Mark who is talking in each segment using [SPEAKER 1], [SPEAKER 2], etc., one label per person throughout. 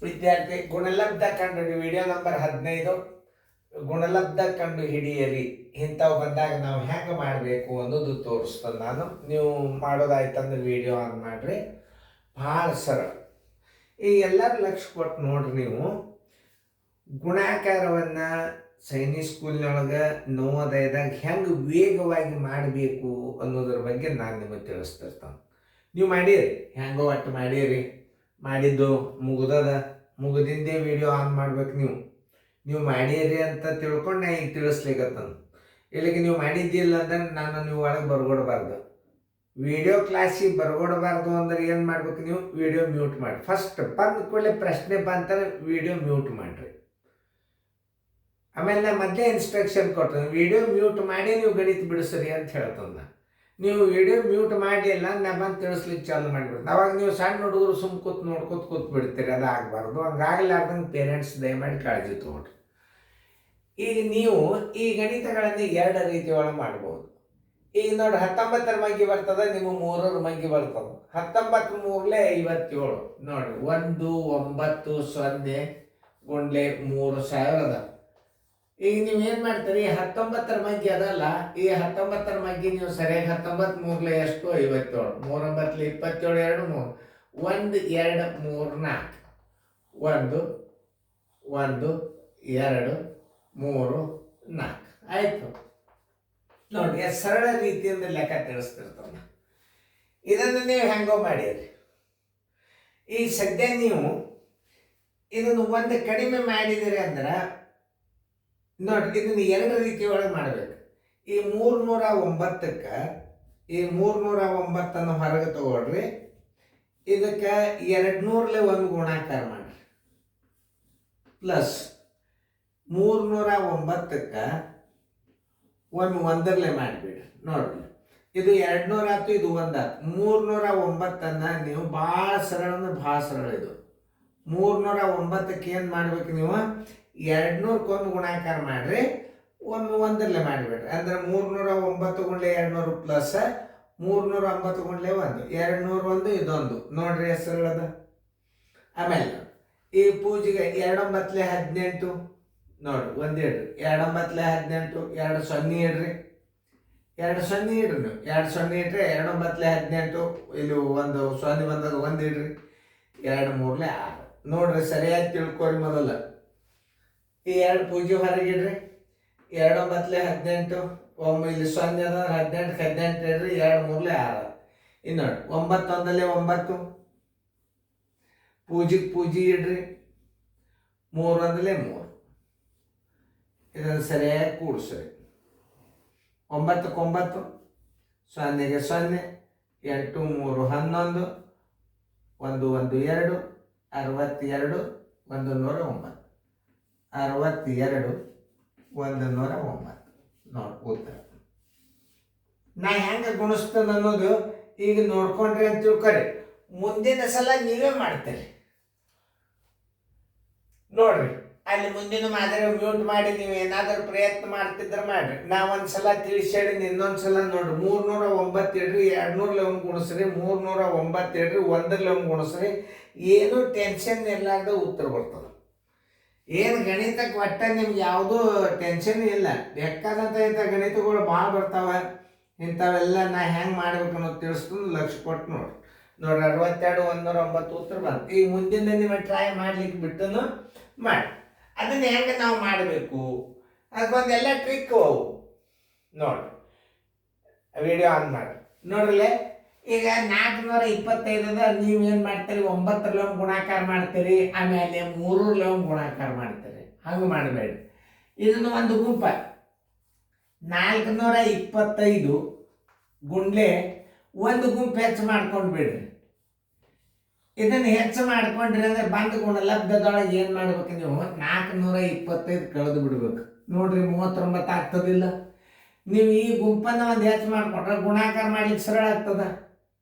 [SPEAKER 1] ವಿದ್ಯಾರ್ಥಿ ಗುಣಲಬ್ಧ ಕಂಡು video number 15 ಗುಣಲಬ್ಧ ಕಂಡು ಹಿಡಿಯರಿ ಇಂಥವು ಬಂದಾಗ ನಾವು ಹೆಂಗೆ ಮಾಡಬೇಕು ಅನ್ನೋದು ತೋರಿಸ್ತೇನೆ ನಾನು. ನೀವು ಮಾಡೋದಾಯ್ತಂದ್ರೆ ವಿಡಿಯೋ ಆನ್ ಮಾಡಿರಿ. ಭಾಳ ಸರಳ. ಈ ಎಲ್ಲರೂ ಲಕ್ಷ್ಯ ಕೊಟ್ಟು ನೋಡ್ರಿ. ನೀವು ಗುಣಾಕಾರವನ್ನು ಸೈನಿಕ್ ಸ್ಕೂಲ್ನೊಳಗೆ ನವೋದಯದಾಗ ಹೆಂಗೆ ವೇಗವಾಗಿ ಮಾಡಬೇಕು ಅನ್ನೋದ್ರ ಬಗ್ಗೆ ನಾನು ನಿಮಗೆ ತಿಳಿಸ್ತಿರ್ತಾನೆ. ನೀವು ಮಾಡಿರಿ, ಹೆಂಗೋ ಒಟ್ಟು ಮಾಡಿರಿ. ಮಾಡಿದ್ದು ಮುಗಿದಿಂದೇ ವಿಡಿಯೋ ಆನ್ ಮಾಡ್ಬೇಕು. ನೀವು ಮಾಡಿರಿ ಅಂತ ತಿಳ್ಕೊಂಡು ನಾ ಈಗ ತಿಳಿಸ್ಲಿಕ್ಕತ್ತಾನ. ಇಲ್ಲಿಗೆ ನೀವು ಮಾಡಿದ್ದಿಲ್ಲ ಅಂದ್ರೆ ನಾನು ನೀವು ಒಳಗೆ ಬರ್ಕೊಡ್ಬಾರ್ದು. ವಿಡಿಯೋ ಕ್ಲಾಸಿಗೆ ಬರ್ಕೊಡ್ಬಾರ್ದು ಅಂದ್ರೆ ಏನು ಮಾಡ್ಬೇಕು? ನೀವು ವಿಡಿಯೋ ಮ್ಯೂಟ್ ಮಾಡಿ. ಫಸ್ಟ್ ಬಂದ ಕೂಡಲೇ ಪ್ರಶ್ನೆ ಬಂತಾರೆ, ವಿಡಿಯೋ ಮ್ಯೂಟ್ ಮಾಡಿರಿ. ಆಮೇಲೆ ನಾ ಮೊದಲೇ ಇನ್ಸ್ಟ್ರಕ್ಷನ್ ಕೊಡ್ತೇನೆ, ವಿಡಿಯೋ ಮ್ಯೂಟ್ ಮಾಡಿ ನೀವು ಗಣಿತ ಬಿಡಿಸ್ರಿ ಅಂತ ಹೇಳ್ತಂದ. ನೀವು ವಿಡಿಯೋ ಮ್ಯೂಟ್ ಮಾಡಲಿಲ್ಲ, ನಾ ಬಂದು ತಿಳಿಸ್ಲಿಕ್ಕೆ ಚಾಲು ಮಾಡಿಬಿಡ್ತೀನಿ. ಅವಾಗ ನೀವು ಸಣ್ಣ ಹುಡುಗರು ನೋಡ್ಕೊತ ಕೂತ್ಬಿಡ್ತೀರಿ. ಅದು ಆಗಬಾರ್ದು. ಹಂಗಾಗಲಾರ್ದಂಗೆ ಪೇರೆಂಟ್ಸ್ ದಯಮಾಡಿ ಕಾಳಜಿ ತೊಗೊಳ್ರಿ. ಈಗ ನೀವು ಈ ಗಣಿತಗಳನ್ನು 2 ರೀತಿ ಒಳಗೆ ಮಾಡ್ಬೋದು. ಈಗ ನೋಡಿ, 19ರ ಮಗ್ಗಿ ಬರ್ತದೆ, ನಿಮ್ಮ 3ರ ಮಗ್ಗಿ ಬರ್ತದೆ. 19 3 57 ನೋಡಿ, 1900 ಗುಂಡ್ಲೆ 3000 ಈಗ ನೀವು ಏನು ಮಾಡ್ತೀರಿ? 19ರ ಮಗ್ಗಿ ಅದಲ್ಲ, ಈ 19ರ ಮಗ್ಗಿ ನೀವು ಸರಿಯಾಗಿ 19 3 ಎಷ್ಟು? 57. 3 9 27 2 3 1 2 3 4 1 1 2 3 4 ಆಯಿತು. ನೋಡಿ, ಸರಳ ರೀತಿಯಿಂದ ಲೆಕ್ಕ ತಿಳಿಸ್ತಿರ್ತಾನೆ. ಇದನ್ನು ನೀವು ಹೆಂಗೋ ಮಾಡಿರಿ. ಈ ಸದ್ಯ ನೀವು ಇದನ್ನು ಒಂದು ಕಡಿಮೆ ಮಾಡಿದಿರಿ ಅಂದ್ರೆ ನೋಡಿ, ಇದನ್ನು 2 ರೀತಿ ಒಳಗೆ ಮಾಡಬೇಕು. ಈ 309ಕ್ಕೆ ಈ 309 ಹೊರಗೆ ತಗೊಳ್ರಿ. ಇದಕ್ಕೆ 200 ಒಂದು ಗುಣಾಕಾರ ಮಾಡಿರಿ. ಪ್ಲಸ್ 309ಕ್ಕೆ ಒಂದು 1 ಮಾಡಿಬಿಡ್ರಿ. ನೋಡ್ರಿ, ಇದು 200 ಆಯ್ತು, ಇದು 1 ಆಯ್ತು. 309 ನೀವು ಭಾಳ ಸರಳ ಅಂದ್ರೆ ಭಾಳ ಸರಳ. ಇದು 309ಕ್ಕೆ ಏನು ಮಾಡ್ಬೇಕು? ನೀವು 200ಕ್ಕೆ ಒಂದು ಗುಣಾಕಾರ ಮಾಡಿರಿ, ಒಂದು 1 ಮಾಡಿಬಿಡ್ರಿ. ಅಂದ್ರೆ 309 ಗುಂಡ್ಲೆ 200 ಪ್ಲಸ್ 309 ಗುಂಡ್ಲೆ 1 201 ಇದೊಂದು. ನೋಡ್ರಿ ಸರಳದ. ಆಮೇಲೆ ಈ ಪೂಜೆಗೆ 2 9 18 ನೋಡಿ, 1 ಇಡ್ರಿ. 2 9 18 2 0 ಇಡ್ರಿ. 2 0 ಇಡ್ರಿ. ನೀವು 2 0 ಇಟ್ರೆ 2 9 18 ಇಲ್ಲಿ ಒಂದು 0 ಬಂದಾಗ 1 ಇಡ್ರಿ. 2 3 6 ನೋಡ್ರಿ, ಸರಿಯಾಗಿ ತಿಳ್ಕೊರಿ. ಮೊದಲ ಈ 2 ಪೂಜೆ ಹೊರಗಿಡ್ರಿ. 2 9 18 ಒಮ್ಮೆ ಇಲ್ಲಿ 0 ಅದ, 18 18 ಇಡ್ರಿ. 2 3 6 ಇನ್ನು ನೋಡಿ, 9 1 9 ಪೂಜೆ ಇಡ್ರಿ. 3 1 3 ಇದನ್ನು ಸರಿಯಾಗಿ ಕೂಡಿಸ್ರಿ. 9 9 0 0 8 3 11 1 1 2 62 109 62 109 ನೋಡಿ ಉತ್ತರ. ನಾ ಹೆಂಗೆ ಗುಣಿಸ್ತೇನೆ ಅನ್ನೋದು ಈಗ ನೋಡ್ಕೊಂಡ್ರಿ ಅಂತ ತಿಳ್ಕೊರಿ. ಮುಂದಿನ ಸಲ ನೀವೇ ಮಾಡ್ತೀರಿ ನೋಡ್ರಿ. ಅಲ್ಲಿ ಮುಂದಿನ ಮಾದರಿ ಮ್ಯೂಟ್ ಮಾಡಿ ನೀವು ಏನಾದರೂ ಪ್ರಯತ್ನ ಮಾಡ್ತಿದ್ರೆ ಮಾಡ್ರಿ. ನಾ ಒಂದ್ಸಲ ತಿಳಿಸೇಳಿ, ಇನ್ನೊಂದ್ಸಲ ನೋಡ್ರಿ. 309 ಇಡ್ರಿ, 200 ಒಂದು ಗುಣಿಸ್ರಿ. 309 ಇಡ್ರಿ, 1 ಒಂದು ಗುಣಿಸ್ರಿ. ಏನೂ ಟೆನ್ಷನ್ ಇರ್ಲಾರ್ದ ಉತ್ತರ ಬರ್ತದೆ. ಏನು ಗಣಿತಕ್ಕೆ ಒಟ್ಟ ನಿಮ್ಗೆ ಯಾವುದೂ ಟೆನ್ಷನ್ ಇಲ್ಲ. ಬೇಕಾದಂಥ ಇಂಥ ಗಣಿತಗಳು ಭಾಳ ಬರ್ತಾವೆ. ಇಂಥವೆಲ್ಲ ನಾ ಹೆಂಗೆ ಮಾಡ್ಬೇಕು ಅನ್ನೋದು ತಿಳಿಸ್ಕೊಂಡು ಲಕ್ಷ್ಯ ಕೊಟ್ಟು ನೋಡ್ರಿ. 62 109 ಉತ್ತರ ಬಂತು. ಈಗ ಮುಂದಿನ ನೀವು ಟ್ರೈ ಮಾಡ್ಲಿಕ್ಕೆ ಬಿಟ್ಟನು ಮಾಡಿ. ಅದನ್ನು ಹೆಂಗೆ ನಾವು ಮಾಡಬೇಕು ಅದಕ್ಕೊಂದೆಲ್ಲ ಟ್ರಿಕ್ ಅವು ನೋಡಿ. ವಿಡಿಯೋ ಆನ್ ಮಾಡಿ ನೋಡ್ರಲ್ಲೇ. ಈಗ 425 ಅದ, ನೀವೇನು ಮಾಡ್ತೀರಿ? 9ರಲ್ಲಿ ಒಂದು ಗುಣಾಕಾರ ಮಾಡ್ತೀರಿ, ಆಮೇಲೆ 3ರಲ್ಲಿ ಒಂದು ಗುಣಾಕಾರ ಮಾಡ್ತೀರಿ. ಹಂಗೆ ಮಾಡಬೇಡಿ. ಇದನ್ನು ಒಂದು ಗುಂಪ 425 ಗುಂಡ್ಲೆ ಒಂದು ಗುಂಪು ಹೆಚ್ಚು ಮಾಡ್ಕೊಂಡು ಬಿಡ್ರಿ. ಇದನ್ನು ಹೆಚ್ಚು ಮಾಡ್ಕೊಂಡ್ರಿ ಅಂದ್ರೆ ಬಂದ ಗುಣಲಬ್ಧದೊಳಗೆ ಏನು ಮಾಡ್ಬೇಕು? ನೀವು 425 ಕಳೆದು ಬಿಡ್ಬೇಕು. ನೋಡ್ರಿ, 39 ಆಗ್ತದಿಲ್ಲ. ನೀವು ಈ ಗುಂಪನ್ನು ಒಂದು ಹೆಚ್ಚು ಮಾಡಿಕೊಂಡ್ರೆ ಗುಣಾಕಾರ ಮಾಡ್ಲಿಕ್ಕೆ ಸರಳ ಆಗ್ತದ.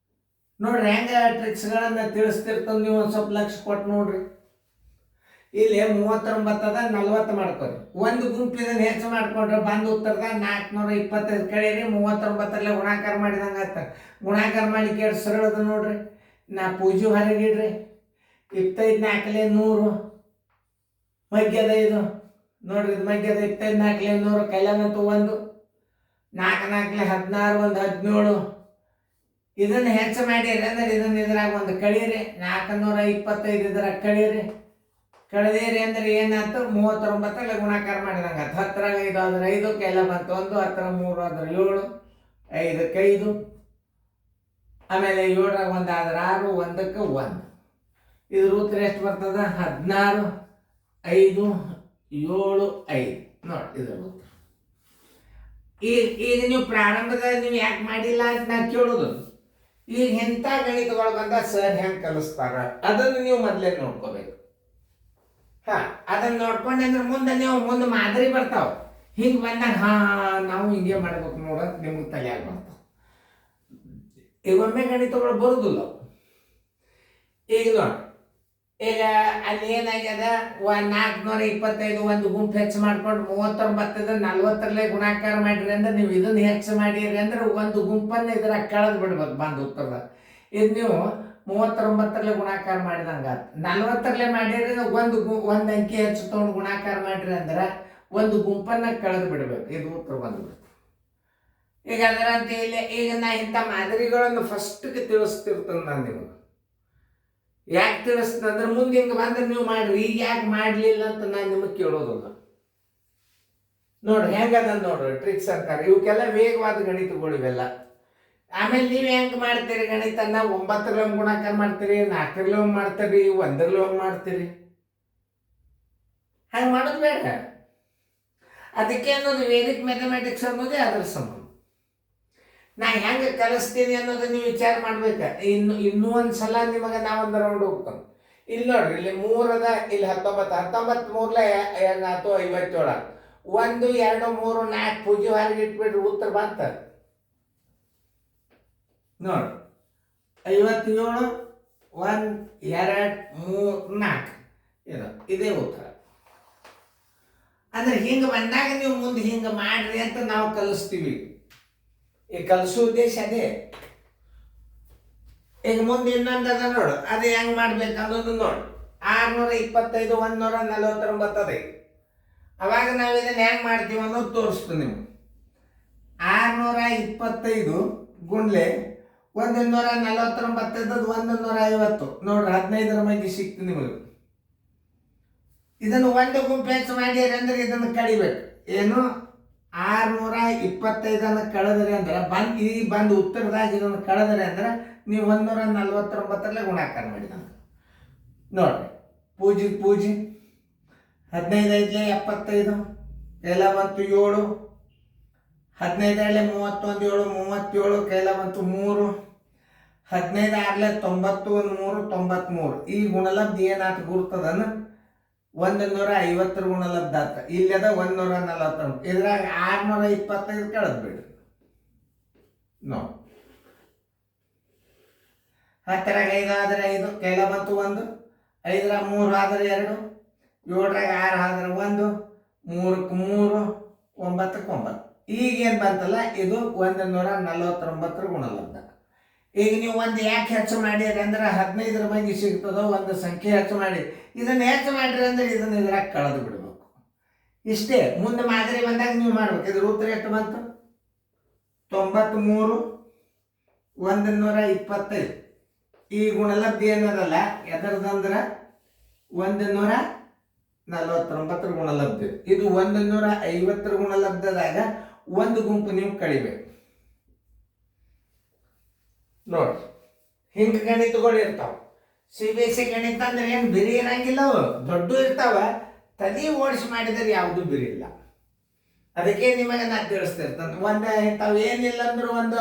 [SPEAKER 1] ನೋಡ್ರಿ ಹೆಂಗೆ ಟ್ರಿಕ್ಸ್ಗಳನ್ನು ತಿಳಿಸ್ತಿರ್ತದೆ. ನೀವು ಒಂದು ಸ್ವಲ್ಪ ಲಕ್ಷ್ಯ ಕೊಟ್ಟು ನೋಡ್ರಿ. ಇಲ್ಲಿ 39 ಅದ, 40 ಮಾಡ್ಕೊರಿ. ಒಂದು ಗುಂಪು ಇದನ್ನು ಹೆಚ್ಚು ಮಾಡ್ಕೊಂಡ್ರೆ ಬಂದು ಉತ್ತರದಾಗ 425 ಕಳೀರಿ, 39ರಲ್ಲೇ ಗುಣಾಕಾರ ಮಾಡಿದಂಗೆ ಆಗ್ತದೆ. ಗುಣಾಕಾರ ಮಾಡ್ಲಿಕ್ಕೆ ಎಷ್ಟು ಸರಳ ಅದ ನೋಡ್ರಿ. ನಾ ಪೂಜೆ ಹೊರಗಿಡ್ರಿ. 25 ನಾಲ್ಕಲೆ 100 ಮಗ್ಗದ ಇದು ನೋಡ್ರಿ, ಇದು ಮಗ್ಗದ 25 ನಾಲ್ಕಲೆ 100 ಕೈಲ ಬಂತು 1 4 ನಾಲ್ಕಲೆ 16 1 17. ಇದನ್ನು ಹೆಚ್ಚು ಮಾಡಿರಿ ಅಂದ್ರೆ ಇದನ್ನ ಇದ್ರಾಗ ಒಂದು ಕಳೀರಿ, 425 ಇದ್ರಾಗ ಕಳೆದಿರಿ ಅಂದ್ರೆ ಏನಾಯ್ತು 39 ಗುಣಾಕಾರ ಮಾಡಿದಂಗೆ 10 5 ಆದ್ರೆ 5 ಕೈಲ ಬಂತು 1, 10 3 ಆದ್ರೆ 7, 5ಕ್ಕೆ 5, ಆಮೇಲೆ 7 1 ಆದ್ರೆ 6, 1ಕ್ಕೆ 1. ಇದ್ರ ಉತ್ತರ ಎಷ್ಟು ಬರ್ತದ? 16 5 7 5. ನೋಡಿ ಇದ್ರ ಉತ್ತರ. ಈಗ ನೀವು ಪ್ರಾರಂಭದಲ್ಲಿ ನೀವು ಯಾಕೆ ಮಾಡಿಲ್ಲ ಅಂತ ನಾ ಕೇಳೋದು. ಈಗ ಎಂಥ ಗಣಿತಗಳು ಬಂದ ಸರ್ ಹೆಂಗೆ ಕಲಿಸ್ತಾರ ಅದನ್ನು ನೀವು ಮೊದಲೇ ನೋಡ್ಕೋಬೇಕು. ಅದನ್ನ ನೋಡ್ಕೊಂಡೆ ಅಂದ್ರೆ ಮುಂದೆ ಮಾದರಿ ಬರ್ತಾವ. ಹಿಂಗೆ ಬಂದಾಗ ನಾವು ಹಿಂಗೆ ಮಾಡ್ಬೇಕು ನೋಡೋದು ನಿಮ್ಗೆ ತಲೆಯಾಗಿ ಬರ್ತಾವ. ಈಗ ಒಮ್ಮೆ ಗಣಿತಗಳು ಬರುದಿಲ್ಲ. ಈಗ ನೋಡಿ, ಈಗ ಅಲ್ಲಿ ಏನಾಗ್ಯದ 425 ಒಂದು ಗುಂಪು ಹೆಚ್ಚು ಮಾಡ್ಕೊಂಡು 39 40ರಲ್ಲೇ ಗುಣಾಕಾರ ಮಾಡಿರಿ ಅಂದ್ರೆ ನೀವು ಇದನ್ನ ಹೆಚ್ಚು ಮಾಡಿರಿ ಅಂದ್ರೆ ಒಂದು ಗುಂಪನ್ನು ಇದ್ರಾಗ ಕಳೆದು ಬಿಡ್ಬೇಕು ಬಂದು ಉತ್ತರದ. ಇದು ನೀವು 39ರಲ್ಲೇ ಗುಣಾಕಾರ ಮಾಡಿದಂಗೆ 40ರಲ್ಲೇ ಮಾಡಿರಿ ಒಂದು ಅಂಕಿ ಹೆಚ್ಚು ತೊಗೊಂಡು ಗುಣಾಕಾರ ಮಾಡಿರಿ ಅಂದ್ರೆ ಒಂದು ಗುಂಪನ್ನು ಕಳೆದು ಬಿಡ್ಬೇಕು. ಇದು ಉತ್ತರ ಬಂದ್ಬಿಡ್ತು. ಈಗ ಅದರಂತೆ ಇಲ್ಲಿ ಈಗ ನಾ ಇಂಥ ಮಾದರಿಗಳನ್ನು ಫಸ್ಟ್ಗೆ ತಿಳಿಸ್ತಿರ್ತೇನೆ ನಾನು ನಿಮಗೆ. ಯಾಕೆ ತಿಳಿಸ್ತಂದ್ರೆ ಮುಂದೆ ಹಿಂಗೆ ಬಂದ್ರೆ ನೀವು ಮಾಡ್ರಿ, ಈಗ ಯಾಕೆ ಮಾಡಲಿಲ್ಲ ಅಂತ ನಾನು ನಿಮಗೆ ಕೇಳೋದಿಲ್ಲ. ನೋಡ್ರಿ ಹೆಂಗದ ನೋಡ್ರಿ ಟ್ರಿಕ್ಸ್ ಅಂತಾರೆ. ಇವಕ್ಕೆಲ್ಲ ವೇಗವಾದ ಗಣಿತಗಳು ಇವೆಲ್ಲ. ಆಮೇಲೆ ನೀವು ಹೆಂಗೆ ಮಾಡ್ತೀರಿ ಗಣಿತನ? 9ರಲ್ಲೇ ಒಂದು ಗುಣಾಕಾರ ಮಾಡ್ತೀರಿ, 4ರಲ್ಲೇ ಒಂದು ಮಾಡ್ತೀರಿ, 1ರಲ್ಲೇ ಒಂದು ಮಾಡ್ತೀರಿ. ಹಂಗೆ ಮಾಡೋದು ಬೇಡ. ಅದಕ್ಕೆ ಅನ್ನೋದು ವೇದಿಕ್ ಮ್ಯಾಥಮೆಟಿಕ್ಸ್ ಅನ್ನೋದೇ ಅದ್ರ ಸಂಬಂಧ. ನಾ ಹೆಂಗೆ ಕಲಿಸ್ತೀನಿ ಅನ್ನೋದನ್ನ ನೀವು ವಿಚಾರ ಮಾಡ್ಬೇಕು. ಇನ್ನೂ ಒಂದು ಸಲ ನಿಮಗೆ ನಾವೊಂದು ರೌಂಡ್ ಹೋಗ್ತಾನೆ. ಇಲ್ಲಿ ನೋಡ್ರಿ, ಇಲ್ಲಿ 3 ಅದ, ಇಲ್ಲಿ 19 3 ಏನಾಯ್ತು 57. 1 2 3 4 ಪೂಜೆ ಹೊರಗೆ ಇಟ್ಬಿಟ್ರಿ, ಉತ್ತರ ಬಂತ ನೋಡಿ 57 1 2 3 4 ಇದೇ ಉತ್ತರ. ಅಂದ್ರೆ ಹಿಂಗೆ ಬಂದಾಗ ನೀವು ಮುಂದೆ ಹಿಂಗೆ ಮಾಡ್ರಿ ಅಂತ ನಾವು ಕಲಿಸ್ತೀವಿ. ಈ ಕಲಿಸೋ ಉದ್ದೇಶ ಅದೇ. ಈಗ ಮುಂದೆ ಇನ್ನೊಂದು ಅದ ನೋಡು, ಅದು ಹೆಂಗೆ ಮಾಡ್ಬೇಕು ಅನ್ನೋದು ನೋಡಿ. 625 149 ಅದೇ. ಅವಾಗ ನಾವು ಇದನ್ನು ಹೆಂಗೆ ಮಾಡ್ತೀವಿ ಅನ್ನೋದು ತೋರಿಸ್ತೀನಿ ನಿಮ್ಗೆ. 625 ಗುಂಡ್ಲೆ 149 150 ನೋಡ್ರಿ, 15ರ ಮಧ್ಯೆ ಸಿಕ್ತು ನಿಮಗೆ. ಇದನ್ನು ಒಂದು ಗುಂಪು ಹೆಚ್ಚು ಮಾಡಿರಿ ಅಂದ್ರೆ ಇದನ್ನು ಕಡಿಬೇಕು. ಏನು 625 ಕಳೆದ್ರಿ ಅಂದ್ರೆ ಬಂದು ಉತ್ತರದಾಗ ಇದನ್ನು ಕಳೆದ್ರಿ ಅಂದ್ರೆ ನೀವು 149ರಲ್ಲೇ ಗುಣಾಕಾರ ಮಾಡಿದಂಗೆ. ನೋಡ್ರಿ, ಪೂಜೆ 15 5 75 ಕೈಲ ಬಂತು 7, 15 31 7 37 ಕೈಲ ಬಂತು 3, 15 6 90 1 3 93. ಈ ಗುಣಲಬ್ಧ ಏನಾಯ್ತು ಗುರ್ತದನ್ನ 150 ಗುಣಲಬ್ಧ ಆತ. ಇಲ್ಲದ 140. ಇದ್ರಾಗ 625 ಕಳೆದ್ ಬಿಡ್ರಿ. ನೋ 10 5 ಆದ್ರೆ 5 ಕೈಲ ಬಂತು 1, 5 3 ಆದ್ರೆ 2, 7 6 ಆದ್ರೆ 1, 3 3 9 9. ಈಗೇನು ಬಂತಲ್ಲ ಇದು 149 ಗುಣಲಬ್ಧ. ಈಗ ನೀವು ಒಂದು ಯಾಕೆ ಹೆಚ್ಚು ಮಾಡಿರಿ ಅಂದ್ರೆ 15ರ ಮಂದಿ ಸಿಗ್ತದೋ ಒಂದು ಸಂಖ್ಯೆ ಹೆಚ್ಚು ಮಾಡಿ ಇದನ್ನು ಹೆಚ್ಚು ಮಾಡಿರಿ ಅಂದ್ರೆ ಇದನ್ನು ಇದ್ರಾಗ ಕಳೆದು ಬಿಡಬೇಕು. ಇಷ್ಟೇ. ಮುಂದೆ ಮಾದರಿ ಬಂದಾಗ ನೀವು ಮಾಡ್ಬೇಕು. ಇದ್ರ ಉತ್ತರ ಎಷ್ಟು ಬಂತು? 93 125. ಈ ಗುಣಲಬ್ಧ ಏನದಲ್ಲ ಎದರದಂದ್ರೆ 149 ಗುಣಲಬ್ಧ. ಇದು 150 ಗುಣಲಬ್ಧದಾಗ ಒಂದು ಗುಂಪು ನೀವು ಕಳಿಬೇಕು. ನೋಡ್ರಿ, ಹಿಂಗೆ ಗಣಿತಗಳು ಇರ್ತಾವ. CBSE ಗಣಿತ ಅಂದ್ರೆ ಏನು ಬಿರಿ ಇರಂಗಿಲ್ಲ, ದೊಡ್ಡ ಇರ್ತಾವ. ತಲೆ ಓಡಿಸಿ ಮಾಡಿದರೆ ಯಾವುದು ಬಿರಿ ಇಲ್ಲ. ಅದಕ್ಕೆ ನಿಮಗೆ ನಾನು ತಿಳಿಸ್ತಿರ್ತಂತ ಇಂಥವು ಏನಿಲ್ಲ ಅಂದ್ರೂ ಒಂದು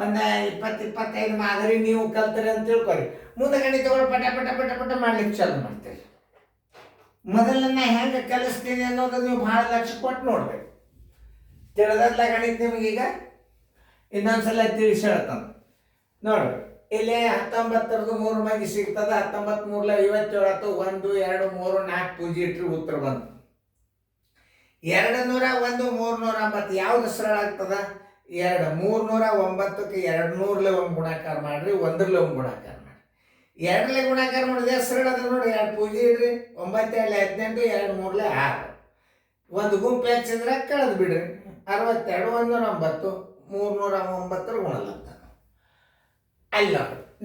[SPEAKER 1] 20-25 ಮಾದರಿ ನೀವು ಕಲ್ತೀರಿ ಅಂತ ತಿಳ್ಕೊರಿ. ಮುಂದೆ ಗಣಿತಗಳು ಪಟ ಪಟ ಪಟ ಪಟ ಮಾಡ್ಲಿಕ್ಕೆ ಚಾಲು ಮಾಡ್ತೀರಿ. ಮೊದಲನ್ನ ಹೆಂಗೆ ಕಲಿಸ್ತೀನಿ ಅನ್ನೋದು ನೀವು ಭಾಳ ಲಕ್ಷ್ಯ ಕೊಟ್ಟು ನೋಡ್ಬೇಕು. ತಿಳಿದಲ್ಲ ಗಣಿತ ನಿಮಗೀಗ ಇನ್ನೊಂದ್ಸಲ ತಿಳಿಸಿ ಹೇಳ್ತಾನೆ ನೋಡ್ರಿ. ಇಲ್ಲಿ 19ರದ್ದು 3 ಮಂದಿ ಸಿಗ್ತದ. 19 3 57 ಆಯ್ತು. 1 2 3 4 ಪೂಜೆ ಇಟ್ರಿ, ಉತ್ತರ ಬಂತು 201 390. ಯಾವ್ದು ಸರಳ ಆಗ್ತದ? 2 309ಕ್ಕೆ 200 ಒಂದು ಗುಣಾಕಾರ ಮಾಡ್ರಿ, 1ರಲ್ಲೇ ಒಂದು ಗುಣಾಕಾರ ಮಾಡಿ. ಎರಡಲೆ ಗುಣಾಕಾರ ಮಾಡಿದೆ ಸರಳ ಅದ ನೋಡಿ. 2 ಪೂಜೆ ಇಡ್ರಿ, 9 2 18, 2 3 6. ಒಂದು ಗುಂಪು ಹೆಚ್ಚಿದ್ರೆ ಕಳೆದು ಬಿಡ್ರಿ. 62 109 309 ಗುಣಲಬ್ಧ. ಅಲ್ಲ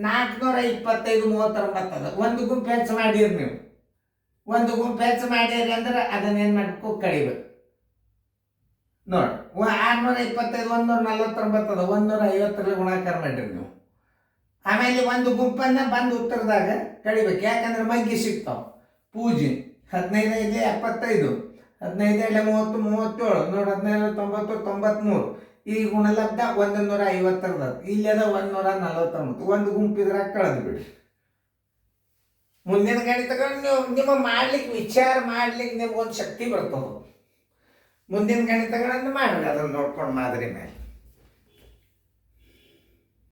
[SPEAKER 1] 425 39 ಅದ. ಒಂದು ಗುಂಪು ಹೆಚ್ಚು ಮಾಡಿರಿ ನೀವು. ಒಂದು ಗುಂಪು ಹೆಚ್ಚು ಮಾಡಿರಿ ಅಂದ್ರೆ ಅದನ್ನ ಏನ್ ಮಾಡ್ಬೇಕು, ಕಡಿಬೇಕು ನೋಡಿ. 625 149 ಅದ. 150 ಗುಣಾಕಾರ ಮಾಡಿರಿ ನೀವು. ಆಮೇಲೆ ಒಂದು ಗುಂಪನ್ನ ಬಂದು ಉತ್ತರದಾಗ ಕಡಿಬೇಕು, ಯಾಕಂದ್ರೆ ಮಗ್ಗಿ ಸಿಗ್ತಾವ. ಪೂಜೆ 15 5 75, 15 7 30 37 ನೋಡಿ. 15 90 93. ಈ ಗುಣಲಬ್ಧ 150 ಇಲ್ಲಿ ಅದ 149. ಒಂದು ಗುಂಪಿದ್ರಾಗ ಕಳೆದು ಬಿಡಿ. ಮುಂದಿನ ಗಣಿತಗಳು ನೀವು ನಿಮ್ಮ ಮಾಡ್ಲಿಕ್ಕೆ ವಿಚಾರ ಮಾಡ್ಲಿಕ್ಕೆ ನಿಮ್ಗೊಂದು ಶಕ್ತಿ ಬರ್ತದೆ. ಮುಂದಿನ ಗಣಿತಗಳನ್ನು ಮಾಡ್ರಿ ಅದನ್ನು ನೋಡ್ಕೊಂಡು ಮಾದರಿ ಮೇಲೆ.